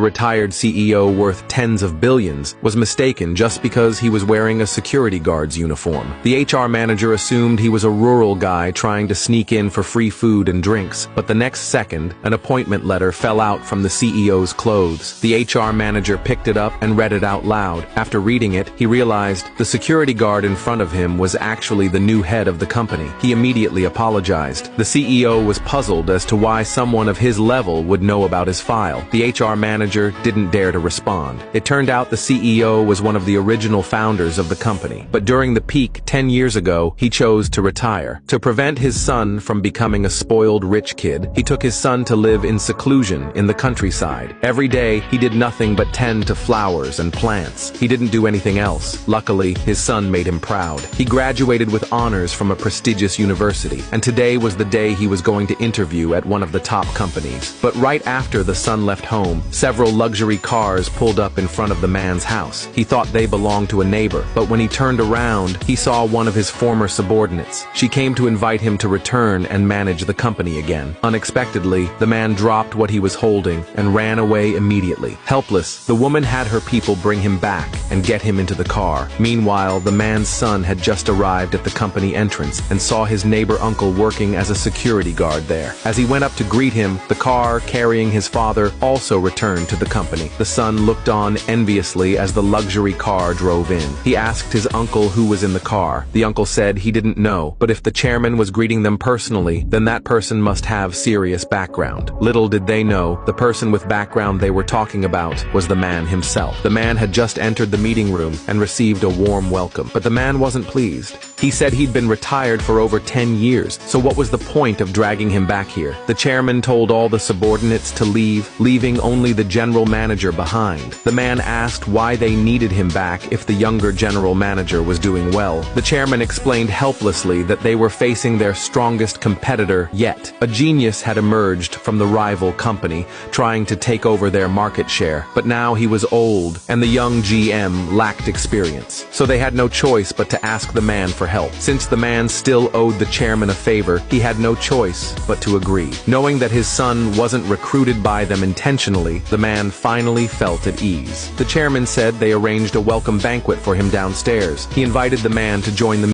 Retired CEO worth tens of billions was mistaken just because he was wearing a security guard's uniform. The HR manager assumed he was a rural guy trying to sneak in for free food and drinks, but the next second, an appointment letter fell out from the CEO's clothes. The HR manager picked it up and read it out loud. After reading it, he realized the security guard in front of him was actually the new head of the company. He immediately apologized. The CEO was puzzled as to why someone of his level would know about his file. The HR manager didn't dare to respond. It turned out the CEO was one of the original founders of the company, but during the peak 10 years ago, he chose to retire. To prevent his son from becoming a spoiled rich kid, he took his son to live in seclusion in the countryside. Every day, he did nothing but tend to flowers and plants. He didn't do anything else. Luckily, his son made him proud. He graduated with honors from a prestigious university, and today was the day he was going to interview at one of the top companies. But right after the son left home, several luxury cars pulled up in front of the man's house. He thought they belonged to a neighbor, but when he turned around, he saw one of his former subordinates. She came to invite him to return and manage the company again. Unexpectedly, the man dropped what he was holding and ran away immediately. Helpless, the woman had her people bring him back and get him into the car. Meanwhile, the man's son had just arrived at the company entrance and saw his neighbor uncle working as a security guard there. As he went up to greet him, the car carrying his father also returned to the company. The son looked on enviously as the luxury car drove in. He asked his uncle who was in the car. The uncle said he didn't know, but if the chairman was greeting them personally, then that person must have serious background. Little did they know, the person with background they were talking about was the man himself. The man had just entered the meeting room and received a warm welcome, but the man wasn't pleased. He said he'd been retired for over 10 years, so what was the point of dragging him back here? The chairman told all the subordinates to leave, leaving only the general manager behind. The man asked why they needed him back if the younger general manager was doing well. The chairman explained helplessly that they were facing their strongest competitor yet. A genius had emerged from the rival company, trying to take over their market share, but now he was old, and the young GM lacked experience. So they had no choice but to ask the man for help. Since the man still owed the chairman a favor, he had no choice but to agree. Knowing that his son wasn't recruited by them intentionally, the man finally felt at ease. The chairman said they arranged a welcome banquet for him downstairs. He invited the man to join the